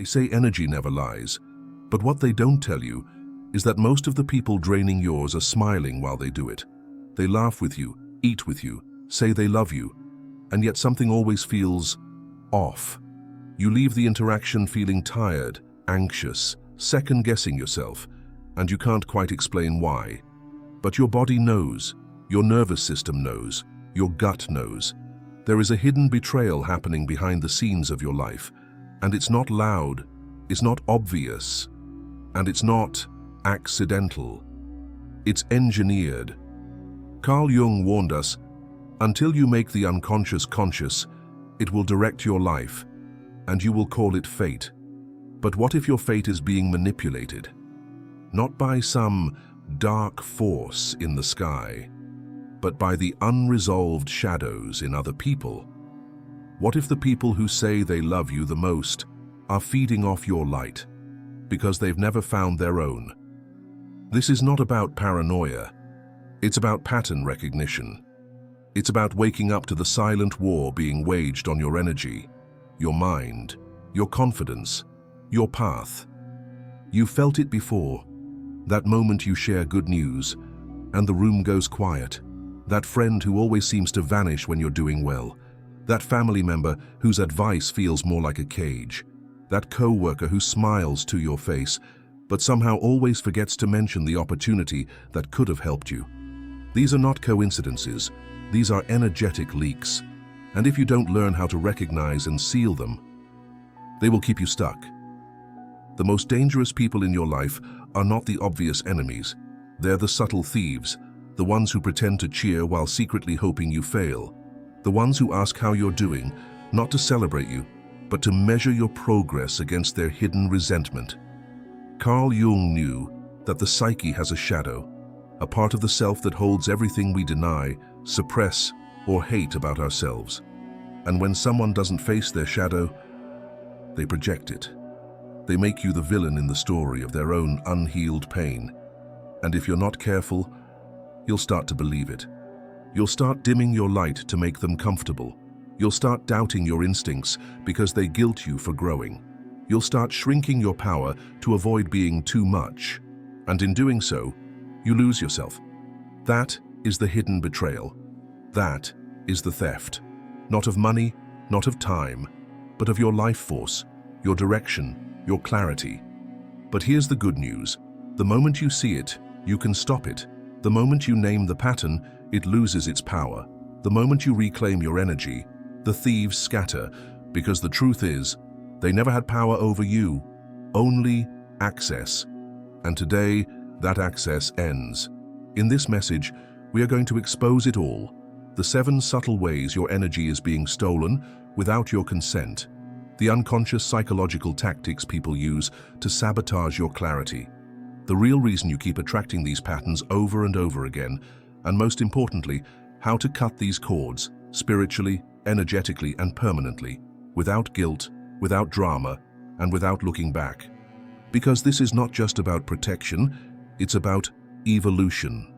They say energy never lies, but what they don't tell you is that most of the people draining yours are smiling while they do it. They laugh with you, eat with you, say they love you, and yet something always feels off. You leave the interaction feeling tired, anxious, second-guessing yourself, and you can't quite explain why. But your body knows, your nervous system knows, your gut knows. There is a hidden betrayal happening behind the scenes of your life, and it's not loud, it's not obvious, and it's not accidental. It's engineered. Carl Jung warned us, until you make the unconscious conscious, it will direct your life, and you will call it fate. But what if your fate is being manipulated? Not by some dark force in the sky, but by the unresolved shadows in other people. What if the people who say they love you the most are feeding off your light because they've never found their own? This is not about paranoia. It's about pattern recognition. It's about waking up to the silent war being waged on your energy, your mind, your confidence, your path. You felt it before. That moment you share good news and the room goes quiet. That friend who always seems to vanish when you're doing well. That family member whose advice feels more like a cage. That co-worker who smiles to your face, but somehow always forgets to mention the opportunity that could have helped you. These are not coincidences. These are energetic leaks. And if you don't learn how to recognize and seal them, they will keep you stuck. The most dangerous people in your life are not the obvious enemies. They're the subtle thieves, the ones who pretend to cheer while secretly hoping you fail. The ones who ask how you're doing, not to celebrate you, but to measure your progress against their hidden resentment. Carl Jung knew that the psyche has a shadow, a part of the self that holds everything we deny, suppress, or hate about ourselves. And when someone doesn't face their shadow, they project it. They make you the villain in the story of their own unhealed pain. And if you're not careful, you'll start to believe it. You'll start dimming your light to make them comfortable. You'll start doubting your instincts because they guilt you for growing. You'll start shrinking your power to avoid being too much. And in doing so, you lose yourself. That is the hidden betrayal. That is the theft. Not of money, not of time, but of your life force, your direction, your clarity. But here's the good news. The moment you see it, you can stop it. The moment you name the pattern, it loses its power. The moment you reclaim your energy, the thieves scatter, because the truth is, they never had power over you, only access. And today, that access ends. In this message, we are going to expose it all, the 7 subtle ways your energy is being stolen without your consent, the unconscious psychological tactics people use to sabotage your clarity, the real reason you keep attracting these patterns over and over again, and most importantly, how to cut these cords, spiritually, energetically, and permanently, without guilt, without drama, and without looking back. Because this is not just about protection, it's about evolution.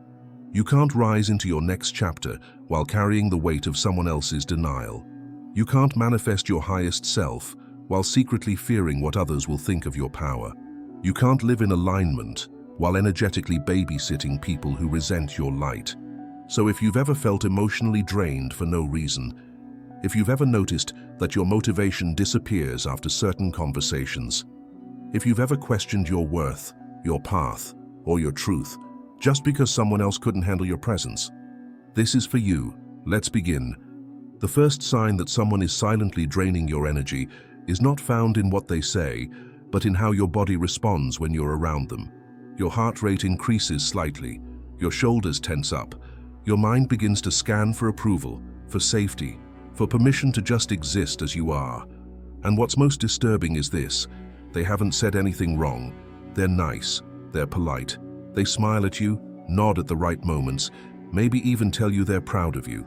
You can't rise into your next chapter while carrying the weight of someone else's denial. You can't manifest your highest self while secretly fearing what others will think of your power. You can't live in alignment while energetically babysitting people who resent your light. So if you've ever felt emotionally drained for no reason, if you've ever noticed that your motivation disappears after certain conversations, if you've ever questioned your worth, your path, or your truth, just because someone else couldn't handle your presence, this is for you. Let's begin. The first sign that someone is silently draining your energy is not found in what they say, but in how your body responds when you're around them. Your heart rate increases slightly, your shoulders tense up, your mind begins to scan for approval, for safety, for permission to just exist as you are. And what's most disturbing is this: they haven't said anything wrong. They're nice, they're polite, they smile at you, nod at the right moments, maybe even tell you they're proud of you.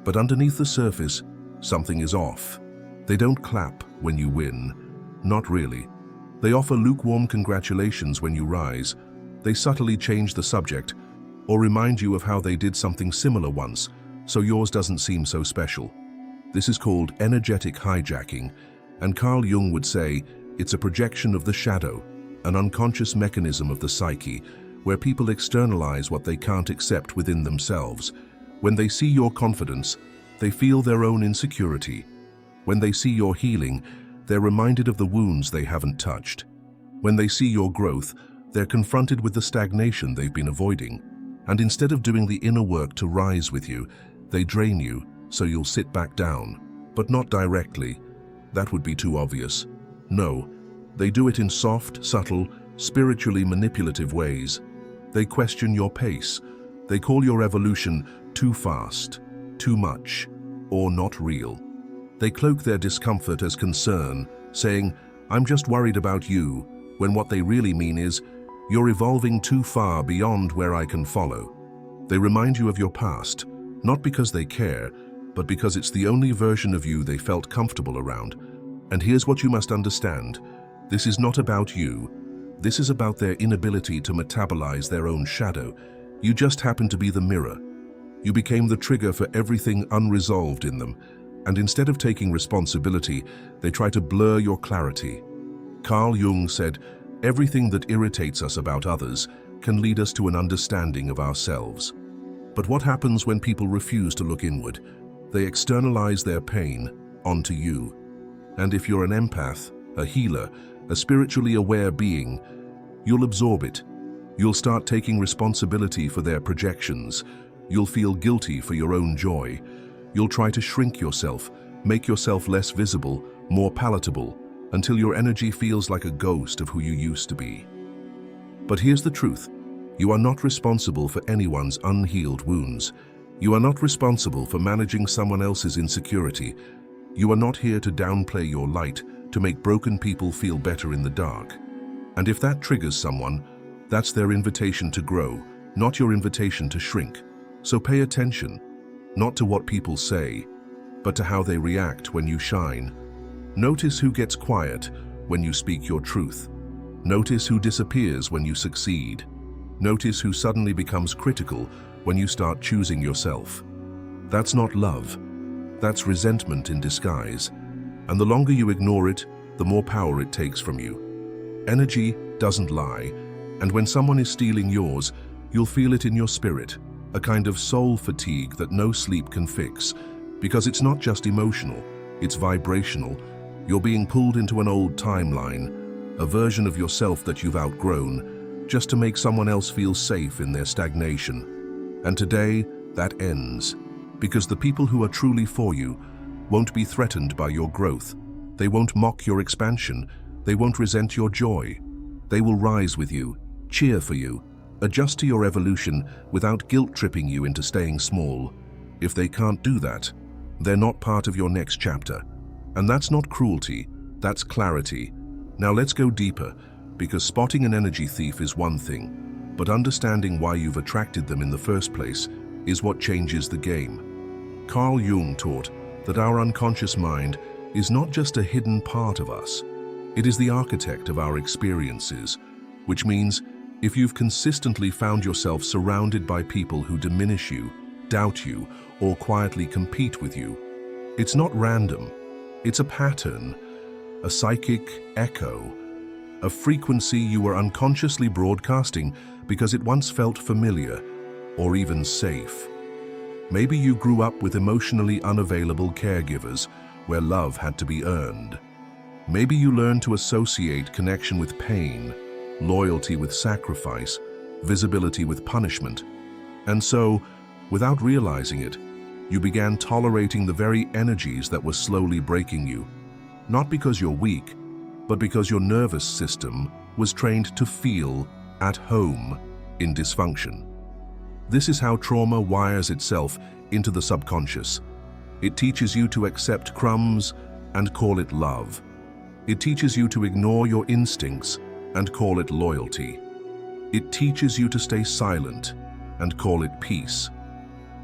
But underneath the surface, something is off. They don't clap when you win. Not really. They offer lukewarm congratulations when you rise. They subtly change the subject, or remind you of how they did something similar once, so yours doesn't seem so special. This is called energetic hijacking, and Carl Jung would say, It's a projection of the shadow, an unconscious mechanism of the psyche, where people externalize what they can't accept within themselves. When they see your confidence, they feel their own insecurity. When they see your healing, they're reminded of the wounds they haven't touched. When they see your growth, they're confronted with the stagnation they've been avoiding. And instead of doing the inner work to rise with you, they drain you so you'll sit back down. But not directly. That would be too obvious. No, they do it in soft, subtle, spiritually manipulative ways. They question your pace. They call your evolution too fast, too much, or not real. They cloak their discomfort as concern, saying, "I'm just worried about you," when what they really mean is, "You're evolving too far beyond where I can follow." They remind you of your past, not because they care, but because it's the only version of you they felt comfortable around. And here's what you must understand. This is not about you. This is about their inability to metabolize their own shadow. You just happen to be the mirror. You became the trigger for everything unresolved in them, and instead of taking responsibility, they try to blur your clarity. Carl Jung said, "Everything that irritates us about others can lead us to an understanding of ourselves." But what happens when people refuse to look inward? They externalize their pain onto you. And if you're an empath, a healer, a spiritually aware being, you'll absorb it. You'll start taking responsibility for their projections. You'll feel guilty for your own joy. You'll try to shrink yourself, make yourself less visible, more palatable, until your energy feels like a ghost of who you used to be. But here's the truth. You are not responsible for anyone's unhealed wounds. You are not responsible for managing someone else's insecurity. You are not here to downplay your light, to make broken people feel better in the dark. And if that triggers someone, that's their invitation to grow, not your invitation to shrink. So pay attention, not to what people say, but to how they react when you shine. Notice who gets quiet when you speak your truth. Notice who disappears when you succeed. Notice who suddenly becomes critical when you start choosing yourself. That's not love. That's resentment in disguise. And the longer you ignore it, the more power it takes from you. Energy doesn't lie, and when someone is stealing yours, you'll feel it in your spirit, a kind of soul fatigue that no sleep can fix, because it's not just emotional, it's vibrational. You're being pulled into an old timeline, a version of yourself that you've outgrown, just to make someone else feel safe in their stagnation. And today, that ends, because the people who are truly for you won't be threatened by your growth. They won't mock your expansion. They won't resent your joy. They will rise with you, cheer for you, adjust to your evolution without guilt-tripping you into staying small. If they can't do that, they're not part of your next chapter. And that's not cruelty, that's clarity. Now let's go deeper, because spotting an energy thief is one thing, but understanding why you've attracted them in the first place is what changes the game. Carl Jung taught that our unconscious mind is not just a hidden part of us. It is the architect of our experiences, which means if you've consistently found yourself surrounded by people who diminish you, doubt you, or quietly compete with you, it's not random. It's a pattern, a psychic echo, a frequency you were unconsciously broadcasting because it once felt familiar or even safe. Maybe you grew up with emotionally unavailable caregivers where love had to be earned. Maybe you learned to associate connection with pain, loyalty with sacrifice, visibility with punishment. And so, without realizing it, you began tolerating the very energies that were slowly breaking you. Not because you're weak, but because your nervous system was trained to feel at home in dysfunction. This is how trauma wires itself into the subconscious. It teaches you to accept crumbs and call it love. It teaches you to ignore your instincts and call it loyalty. It teaches you to stay silent and call it peace.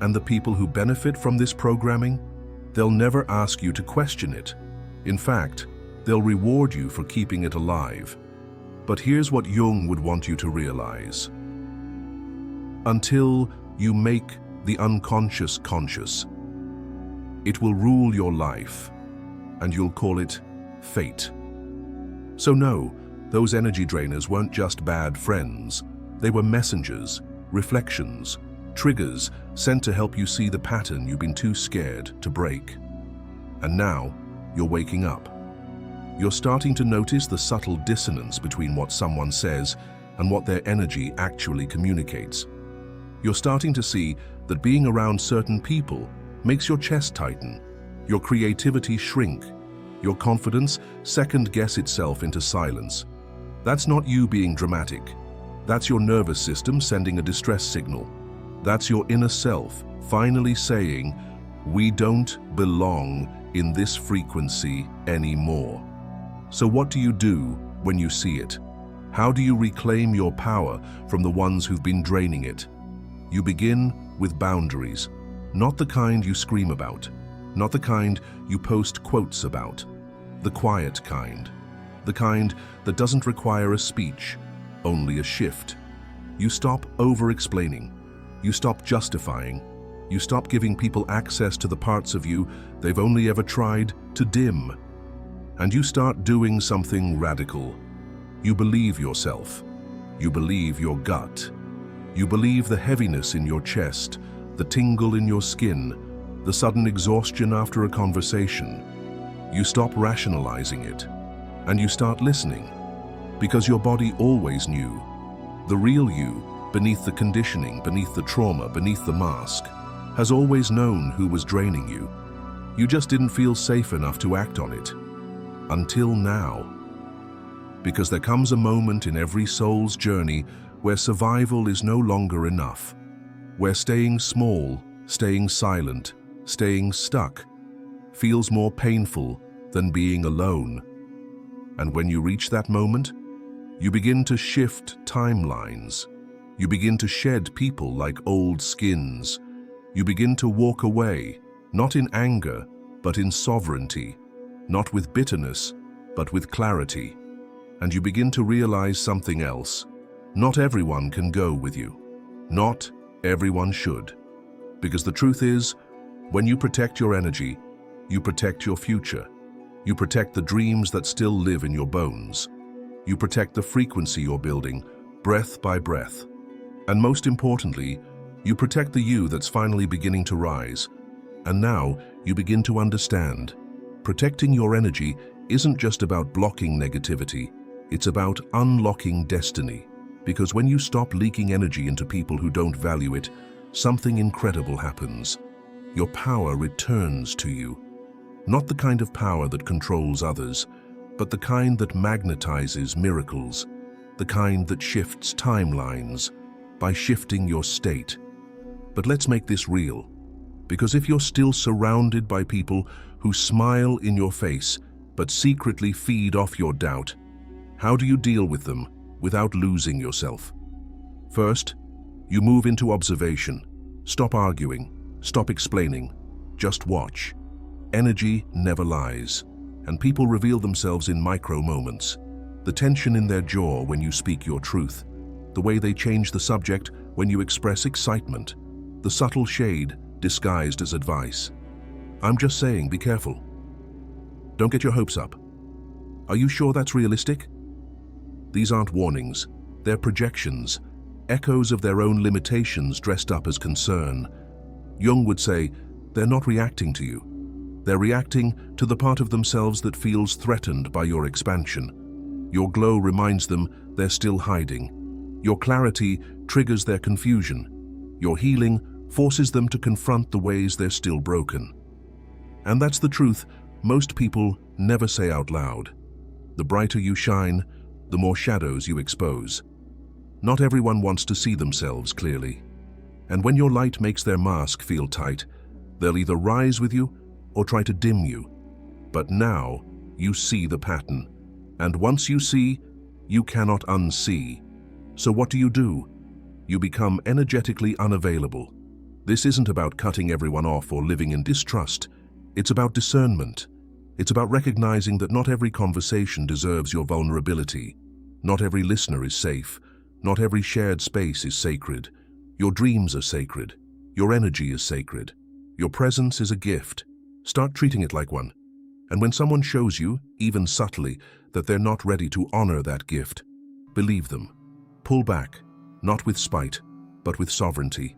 And the people who benefit from this programming, they'll never ask you to question it. In fact, they'll reward you for keeping it alive. But here's what Jung would want you to realize. Until you make the unconscious conscious, it will rule your life, and you'll call it fate. So no, those energy drainers weren't just bad friends. They were messengers, reflections, triggers sent to help you see the pattern you've been too scared to break. And now, you're waking up. You're starting to notice the subtle dissonance between what someone says and what their energy actually communicates. You're starting to see that being around certain people makes your chest tighten, your creativity shrink, your confidence second-guess itself into silence. That's not you being dramatic. That's your nervous system sending a distress signal. That's your inner self finally saying, "We don't belong in this frequency anymore." So what do you do when you see it? How do you reclaim your power from the ones who've been draining it? You begin with boundaries, not the kind you scream about, not the kind you post quotes about, the quiet kind, the kind that doesn't require a speech, only a shift. You stop over-explaining, you stop justifying, you stop giving people access to the parts of you they've only ever tried to dim. And you start doing something radical. You believe yourself. You believe your gut. You believe the heaviness in your chest, the tingle in your skin, the sudden exhaustion after a conversation. You stop rationalizing it, and you start listening, because your body always knew. The real you, beneath the conditioning, beneath the trauma, beneath the mask, has always known who was draining you. You just didn't feel safe enough to act on it. Until now. Because there comes a moment in every soul's journey where survival is no longer enough, where staying small, staying silent, staying stuck feels more painful than being alone. And when you reach that moment, you begin to shift timelines. You begin to shed people like old skins. You begin to walk away, not in anger, but in sovereignty, not with bitterness, but with clarity. And you begin to realize something else. Not everyone can go with you. Not everyone should. Because the truth is, when you protect your energy, you protect your future. You protect the dreams that still live in your bones. You protect the frequency you're building, breath by breath. And most importantly, you protect the you that's finally beginning to rise. And now you begin to understand. Protecting your energy isn't just about blocking negativity, it's about unlocking destiny. Because when you stop leaking energy into people who don't value it, something incredible happens. Your power returns to you. Not the kind of power that controls others, but the kind that magnetizes miracles, the kind that shifts timelines by shifting your state. But let's make this real, because if you're still surrounded by people who smile in your face but secretly feed off your doubt, how do you deal with them without losing yourself? First, you move into observation. Stop arguing, stop explaining, just watch. Energy never lies, and people reveal themselves in micro moments. The tension in their jaw when you speak your truth, the way they change the subject when you express excitement, the subtle shade disguised as advice. I'm just saying, be careful. Don't get your hopes up. Are you sure that's realistic? These aren't warnings, they're projections, echoes of their own limitations dressed up as concern. Jung would say, they're not reacting to you. They're reacting to the part of themselves that feels threatened by your expansion. Your glow reminds them they're still hiding. Your clarity triggers their confusion. Your healing forces them to confront the ways they're still broken. And that's the truth most people never say out loud. The brighter you shine, the more shadows you expose. Not everyone wants to see themselves clearly. And when your light makes their mask feel tight, they'll either rise with you or try to dim you. But now you see the pattern. And once you see, you cannot unsee. So what do? You become energetically unavailable. This isn't about cutting everyone off or living in distrust. It's about discernment. It's about recognizing that not every conversation deserves your vulnerability. Not every listener is safe. Not every shared space is sacred. Your dreams are sacred. Your energy is sacred. Your presence is a gift. Start treating it like one. And when someone shows you, even subtly, that they're not ready to honor that gift, believe them. Pull back, not with spite, but with sovereignty.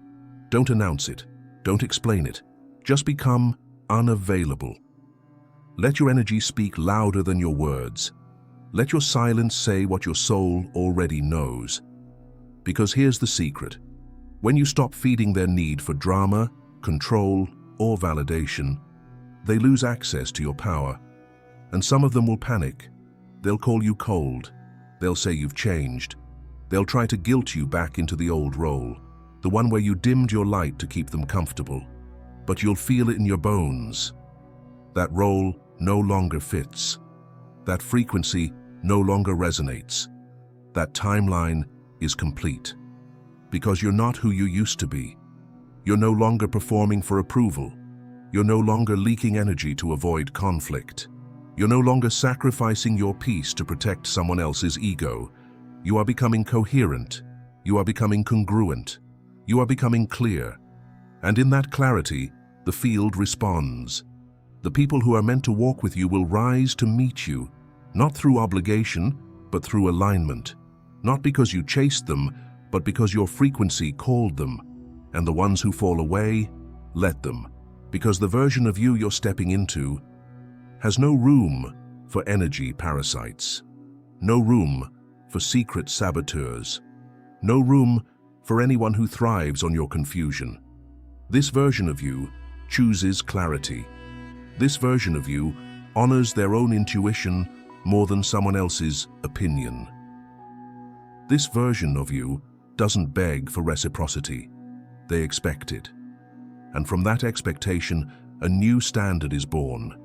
Don't announce it. Don't explain it. Just become unavailable. Let your energy speak louder than your words. Let your silence say what your soul already knows. Because here's the secret. When you stop feeding their need for drama, control, or validation, they lose access to your power. And some of them will panic. They'll call you cold. They'll say you've changed. They'll try to guilt you back into the old role, the one where you dimmed your light to keep them comfortable. But you'll feel it in your bones. That role no longer fits. That frequency no longer resonates. That timeline is complete. Because you're not who you used to be. You're no longer performing for approval. You're no longer leaking energy to avoid conflict. You're no longer sacrificing your peace to protect someone else's ego. You are becoming coherent. You are becoming congruent. You are becoming clear. And in that clarity, the field responds. The people who are meant to walk with you will rise to meet you, not through obligation, but through alignment. Not because you chased them, but because your frequency called them. And the ones who fall away, let them. Because the version of you you're stepping into has no room for energy parasites. No room for secret saboteurs. No room for anyone who thrives on your confusion. This version of you chooses clarity. This version of you honors their own intuition more than someone else's opinion. This version of you doesn't beg for reciprocity. They expect it. And from that expectation, a new standard is born.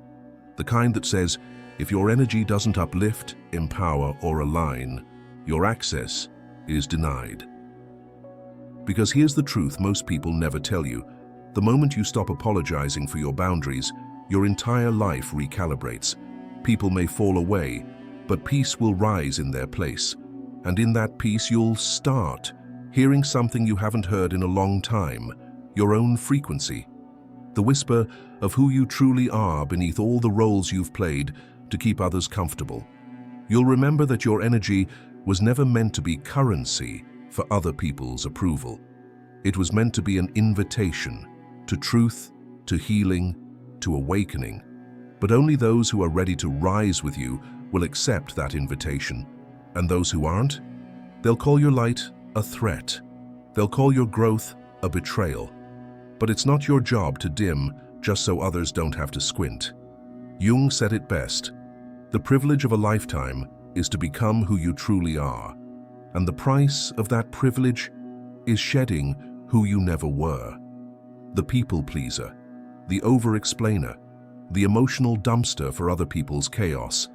The kind that says, if your energy doesn't uplift, empower, or align, your access is denied. Because here's the truth most people never tell you. The moment you stop apologizing for your boundaries, your entire life recalibrates. People may fall away, but peace will rise in their place. And in that peace, you'll start hearing something you haven't heard in a long time, your own frequency. The whisper of who you truly are beneath all the roles you've played to keep others comfortable. You'll remember that your energy was never meant to be currency for other people's approval. It was meant to be an invitation to truth, to healing, to awakening. But only those who are ready to rise with you will accept that invitation. And those who aren't, they'll call your light a threat. They'll call your growth a betrayal. But it's not your job to dim just so others don't have to squint. Jung said it best. The privilege of a lifetime is to become who you truly are. And the price of that privilege is shedding who you never were. The people pleaser, the over-explainer, the emotional dumpster for other people's chaos.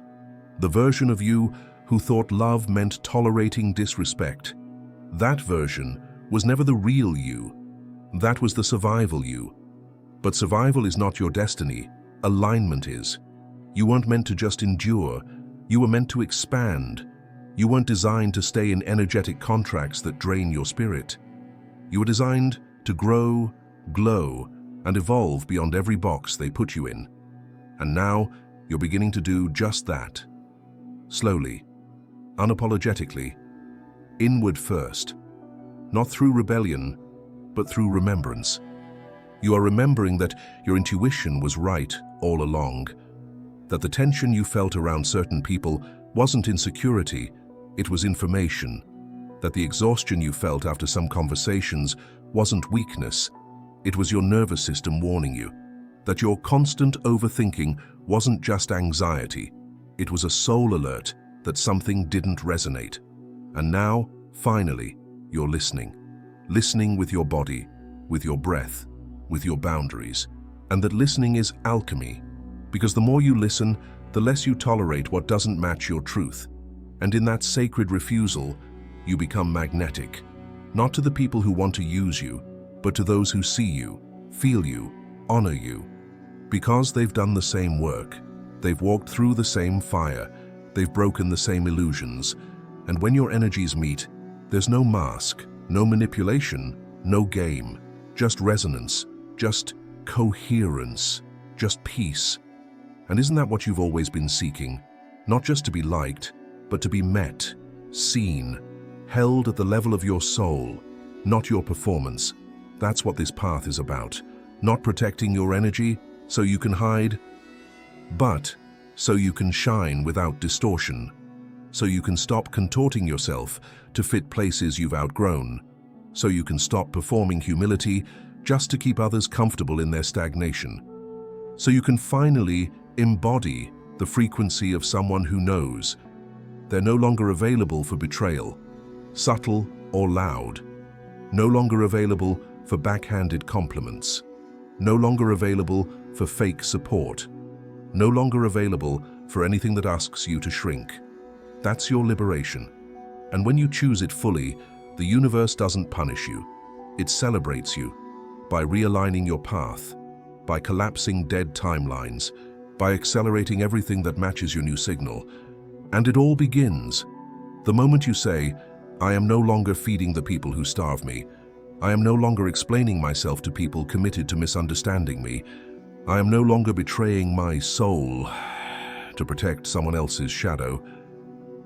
The version of you who thought love meant tolerating disrespect. That version was never the real you. That was the survival you. But survival is not your destiny. Alignment is. You weren't meant to just endure. You were meant to expand. You weren't designed to stay in energetic contracts that drain your spirit. You were designed to grow, glow, and evolve beyond every box they put you in. And now, you're beginning to do just that. Slowly, unapologetically, inward first. Not through rebellion, but through remembrance. You are remembering that your intuition was right all along, that the tension you felt around certain people wasn't insecurity, it was information, that the exhaustion you felt after some conversations wasn't weakness, it was your nervous system warning you, that your constant overthinking wasn't just anxiety, it was a soul alert that something didn't resonate. And now, finally, you're listening. Listening with your body, with your breath, with your boundaries. And that listening is alchemy, because the more you listen, the less you tolerate what doesn't match your truth. And in that sacred refusal, you become magnetic, not to the people who want to use you, but to those who see you, feel you, honor you. Because they've done the same work, they've walked through the same fire, they've broken the same illusions. And when your energies meet, there's no mask, no manipulation, no game, just resonance, just coherence, just peace. And isn't that what you've always been seeking? not just to be liked, but to be met, seen, held at the level of your soul, not your performance. That's what this path is about. Not protecting your energy so you can hide, but so you can shine without distortion, so you can stop contorting yourself to fit places you've outgrown, so you can stop performing humility just to keep others comfortable in their stagnation, so you can finally embody the frequency of someone who knows they're no longer available for betrayal, subtle or loud, no longer available for backhanded compliments, no longer available for fake support, no longer available for anything that asks you to shrink. That's your liberation. And when you choose it fully, the universe doesn't punish you. It celebrates you by realigning your path, by collapsing dead timelines, by accelerating everything that matches your new signal. And it all begins the moment you say, I am no longer feeding the people who starve me. I am no longer explaining myself to people committed to misunderstanding me. I am no longer betraying my soul to protect someone else's shadow.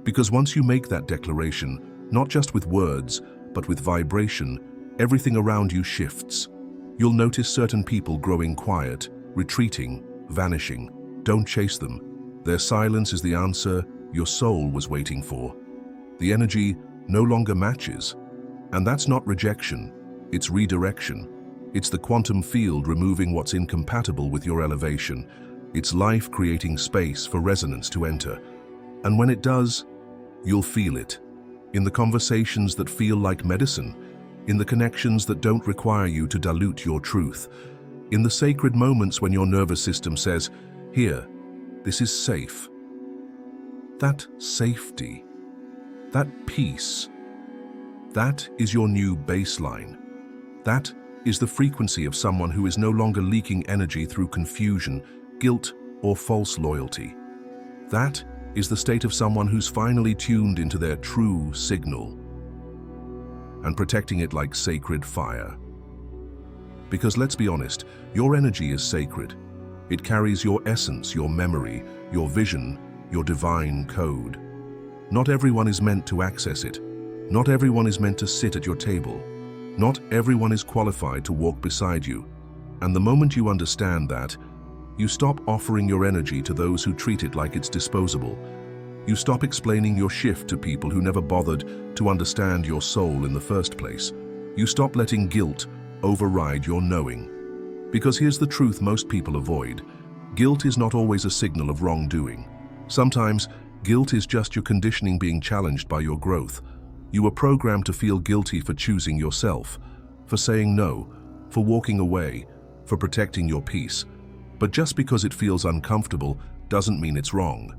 Because once you make that declaration, not just with words, but with vibration, everything around you shifts. You'll notice certain people growing quiet, retreating, vanishing. Don't chase them. Their silence is the answer your soul was waiting for. The energy no longer matches. And that's not rejection, it's redirection. It's the quantum field removing what's incompatible with your elevation. It's life creating space for resonance to enter. And when it does, you'll feel it. In the conversations that feel like medicine, in the connections that don't require you to dilute your truth, in the sacred moments when your nervous system says, here, this is safe. That safety, that peace, that is your new baseline. That is the frequency of someone who is no longer leaking energy through confusion, guilt, or false loyalty. That is the state of someone who's finally tuned into their true signal and protecting it like sacred fire. Because let's be honest, your energy is sacred. It carries your essence, your memory, your vision, your divine code. Not everyone is meant to access it. Not everyone is meant to sit at your table. Not everyone is qualified to walk beside you. And the moment you understand that, you stop offering your energy to those who treat it like it's disposable. You stop explaining your shift to people who never bothered to understand your soul in the first place. You stop letting guilt override your knowing. Because here's the truth most people avoid. Guilt is not always a signal of wrongdoing. Sometimes, guilt is just your conditioning being challenged by your growth. You were programmed to feel guilty for choosing yourself, for saying no, for walking away, for protecting your peace. But just because it feels uncomfortable doesn't mean it's wrong.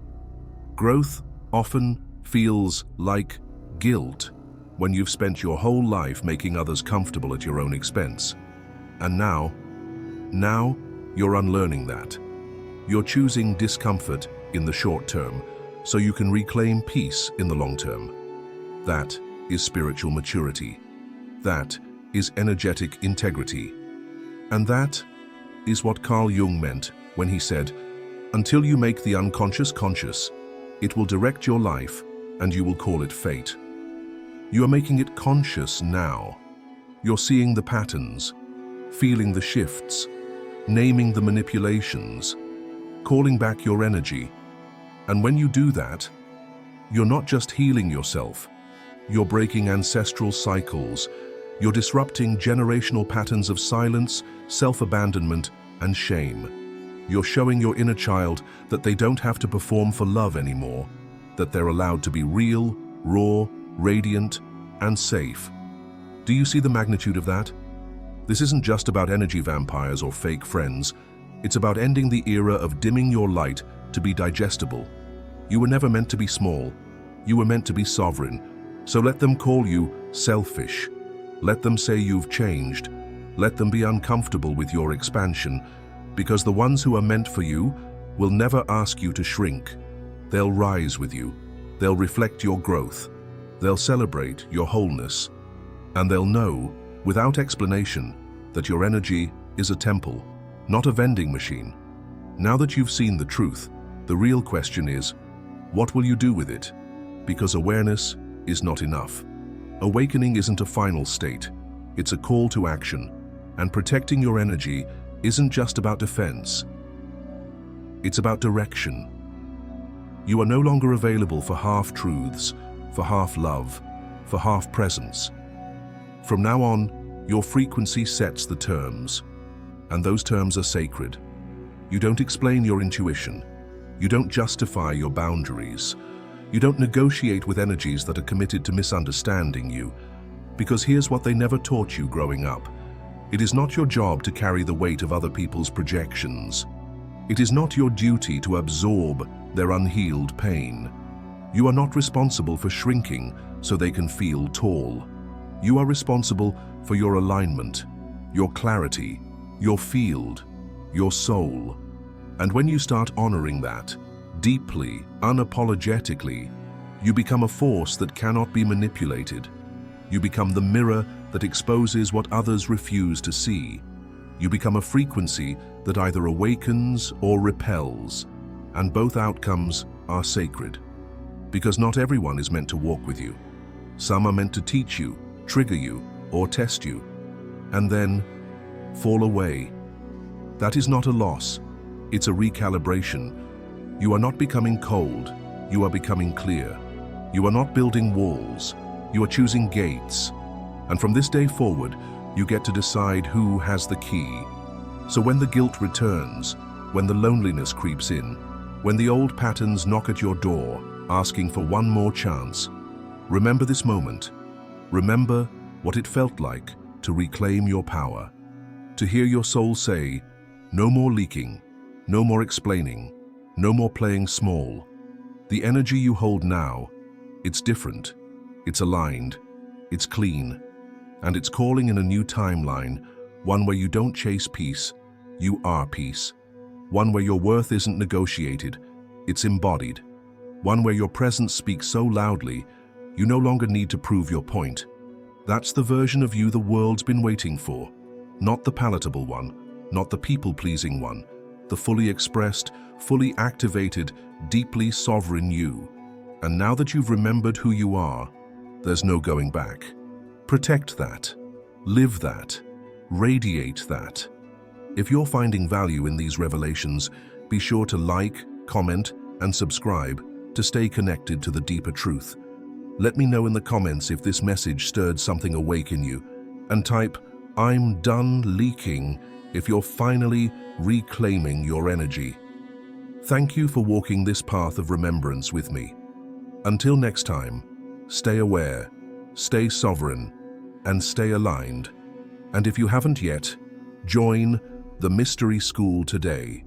Growth often feels like guilt when you've spent your whole life making others comfortable at your own expense. And now you're unlearning that. You're choosing discomfort in the short term so you can reclaim peace in the long term. That is spiritual maturity. That is energetic integrity. And that is what Carl Jung meant when he said, until you make the unconscious conscious, it will direct your life and you will call it fate. You are making it conscious now. You're seeing the patterns, feeling the shifts, naming the manipulations, calling back your energy. And when you do that, you're not just healing yourself, you're breaking ancestral cycles, you're disrupting generational patterns of silence, self-abandonment, and shame. You're showing your inner child that they don't have to perform for love anymore, that they're allowed to be real, raw, radiant, and safe. Do you see the magnitude of that? This isn't just about energy vampires or fake friends. It's about ending the era of dimming your light to be digestible. You were never meant to be small. You were meant to be sovereign. So let them call you selfish. Let them say you've changed. Let them be uncomfortable with your expansion, because the ones who are meant for you will never ask you to shrink. They'll rise with you. They'll reflect your growth. They'll celebrate your wholeness. And they'll know, without explanation, that your energy is a temple, not a vending machine. Now that you've seen the truth, the real question is, What will you do with it? Because awareness is not enough. Awakening isn't a final state. It's a call to action. And protecting your energy isn't just about defense. It's about direction. You are no longer available for half-truths, for half-love, for half-presence. From now on, your frequency sets the terms, and those terms are sacred. You don't explain your intuition. You don't justify your boundaries. You don't negotiate with energies that are committed to misunderstanding you, because here's what they never taught you growing up. It is not your job to carry the weight of other people's projections. It is not your duty to absorb their unhealed pain. You are not responsible for shrinking so they can feel tall. You are responsible for your alignment, your clarity, your field, your soul. And when you start honoring that, deeply, unapologetically, you become a force that cannot be manipulated. You become the mirror that exposes what others refuse to see. You become a frequency that either awakens or repels, and both outcomes are sacred. Because not everyone is meant to walk with you. Some are meant to teach you, trigger you, or test you, and then fall away. That is not a loss, it's a recalibration. You are not becoming cold, you are becoming clear. You are not building walls, you are choosing gates. And from this day forward, you get to decide who has the key. So when the guilt returns, when the loneliness creeps in, when the old patterns knock at your door, asking for one more chance, remember this moment. Remember what it felt like to reclaim your power. To hear your soul say, no more leaking, no more explaining, no more playing small. The energy you hold now, it's different, it's aligned, it's clean, and it's calling in a new timeline, one where you don't chase peace, you are peace. One where your worth isn't negotiated, it's embodied. One where your presence speaks so loudly, you no longer need to prove your point. That's the version of you the world's been waiting for. Not the palatable one, not the people-pleasing one, the fully expressed, fully activated, deeply sovereign you. And now that you've remembered who you are, there's no going back. Protect that, live that, radiate that. If you're finding value in these revelations, be sure to like, comment, and subscribe to stay connected to the deeper truth. Let me know in the comments if this message stirred something awake in you, and type, "I'm done leaking," if you're finally reclaiming your energy. Thank you for walking this path of remembrance with me. Until next time, stay aware, stay sovereign, and stay aligned. And if you haven't yet, join the Mystery School today.